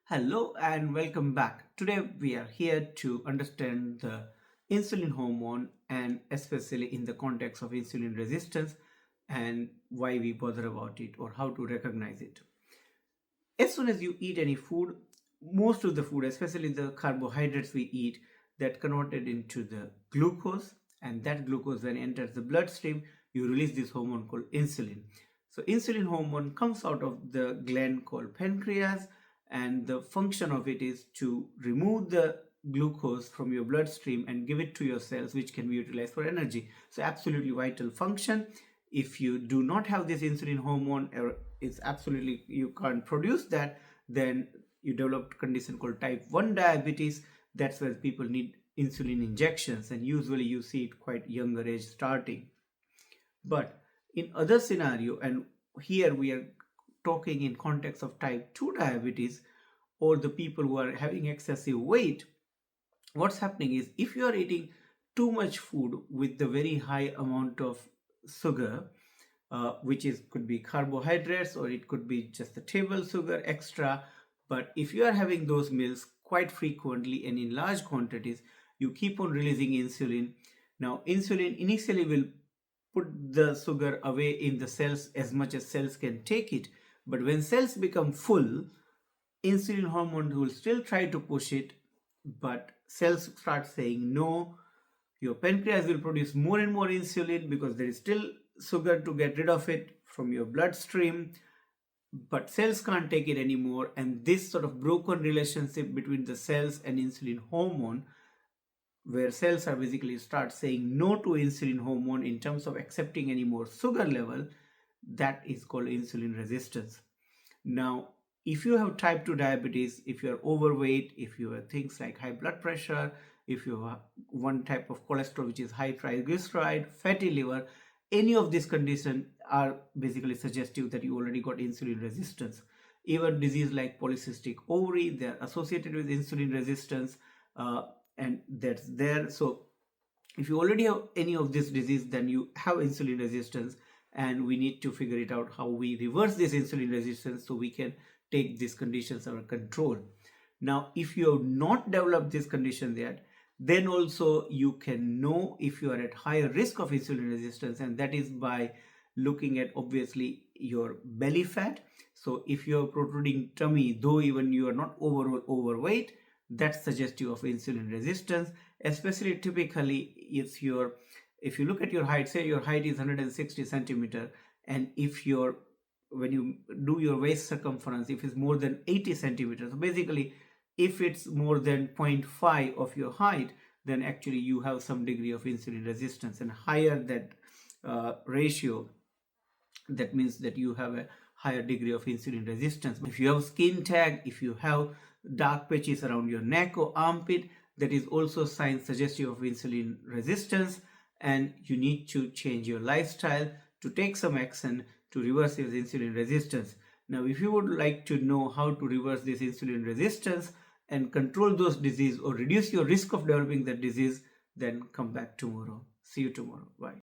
Hello and welcome back. Today we are here to understand the insulin hormone and especially in the context of insulin resistance and why we bother about it or how to recognize it. As soon as you eat any food, most of the food, especially the carbohydrates we eat, that converted into the glucose, and that glucose then enters the bloodstream, you release this hormone called insulin. So insulin hormone comes out of the gland called pancreas, and the function of it is to remove the glucose from your bloodstream and give it to your cells, which can be utilized for energy. So absolutely vital function. If you do not have this insulin hormone, or it's absolutely you can't produce that, then you develop a condition called type 1 diabetes. That's where people need insulin injections, and usually you see it quite younger age starting. But in other scenario, and here we are talking in context of type 2 diabetes or the people who are having excessive weight, what's happening is if you are eating too much food with the very high amount of sugar, which is could be carbohydrates or it could be just the table sugar extra, but if you are having those meals quite frequently and in large quantities, you keep on releasing insulin. Now insulin initially will put the sugar away in the cells as much as cells can take it, but when cells become full, insulin hormone will still try to push it, but cells start saying no. Your pancreas will produce more and more insulin because there is still sugar to get rid of it from your bloodstream, but cells can't take it anymore, and this sort of broken relationship between the cells and insulin hormone, where cells are basically start saying no to insulin hormone in terms of accepting any more sugar level, that is called insulin resistance. Now if you have type 2 diabetes, if you are overweight, if you have things like high blood pressure, if you have one type of cholesterol which is high triglyceride, fatty liver, any of these conditions are basically suggestive that you already got insulin resistance. Even disease like polycystic ovary, they are associated with insulin resistance, and that's there. So if you already have any of this disease, then you have insulin resistance, and we need to figure it out how we reverse this insulin resistance so we can take these conditions under control. Now if you have not developed this condition yet, then also you can know if you are at higher risk of insulin resistance, and that is by looking at obviously your belly fat. So if you have protruding tummy, though even you are not overweight, that's suggestive of insulin resistance. Especially typically if you look at your height, say your height is 160 centimeter, and if your when you do your waist circumference, if it's more than 80 centimeters, so basically if it's more than 0.5 of your height, then actually you have some degree of insulin resistance, and higher that ratio, that means that you have a higher degree of insulin resistance. If you have skin tag, if you have dark patches around your neck or armpit, that is also sign suggestive of insulin resistance, and you need to change your lifestyle to take some action to reverse this insulin resistance. Now if you would like to know how to reverse this insulin resistance and control those disease or reduce your risk of developing that disease, then come back tomorrow. See you tomorrow. Bye.